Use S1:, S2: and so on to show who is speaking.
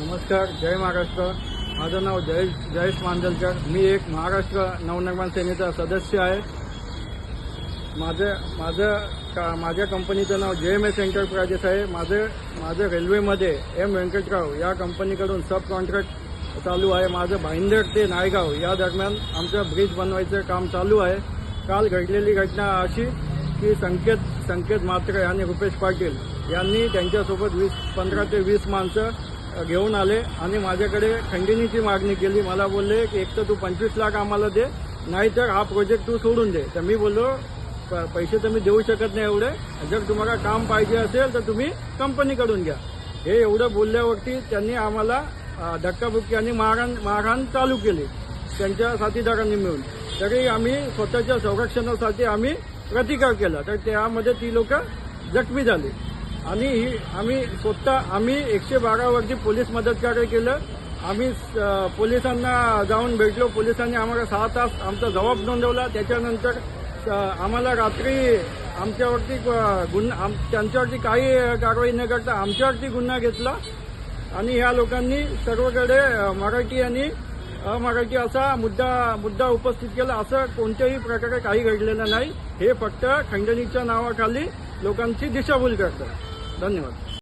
S1: नमस्कार, जय महाराष्ट्र। माझं नाव जयेश मांजलकर। मी एक महाराष्ट्र नवनिर्माण सेनेचा सदस्य आहे। माझ्या कंपनीचं नाव JMS एंटरप्राइजेस आहे। माझं रेल्वेमध्ये M व्यंकटराव या कंपनीकडून सब कॉन्ट्रॅक्ट चालू आहे। माझं भाईंदर ते नायगाव या दरम्यान आमचं ब्रिज बनवायचं काम चालू आहे। काल घडलेली घटना अशी की संकेत म्हात्रे आणि रुपेश पाटील यांनी त्यांच्यासोबत 15 ते 20 माणसं घेऊन आले आणि माझ्याकडे खंडणीची मागणी केली। मला बोलले की एक तर तू 25 लाख आम्हाला दे, नाहीतर हा प्रोजेक्ट तू सोडून दे। तर मी बोललो पैसे तर मी देऊ शकत नाही एवढे, जर तुम्हाला काम पाहिजे असेल तर तुम्ही कंपनीकडून घ्या। हे एवढं बोलल्यावरती त्यांनी आम्हाला धक्काबुक्की आणि मारहाण चालू केली त्यांच्या साथीदारांनी मिळून। तरी आम्ही स्वतःच्या संरक्षणासाठी आम्ही प्रतिकार केला, तर त्यामध्ये ती लोक जखमी झाली आणि आम्ही 112 वरती पोलीस मदतकार्य केलं। आम्ही पोलिसांना जाऊन भेटलो। पोलिसांनी आम्हाला 6 तास आमचा जबाब नोंदवला। त्याच्यानंतर आम्हाला रात्री आमच्यावरती त्यांच्यावरती काही कारवाई न करता आमच्यावरती गुन्हा घेतला आणि ह्या लोकांनी सर्वकडे मराठी आणि अमराठी असा मुद्दा उपस्थित केला। असं कोणत्याही प्रकारे काही घडलेलं नाही। हे फक्त खंडणीच्या नावाखाली लोकांची दिशाभूल करतात। धन्यवाद।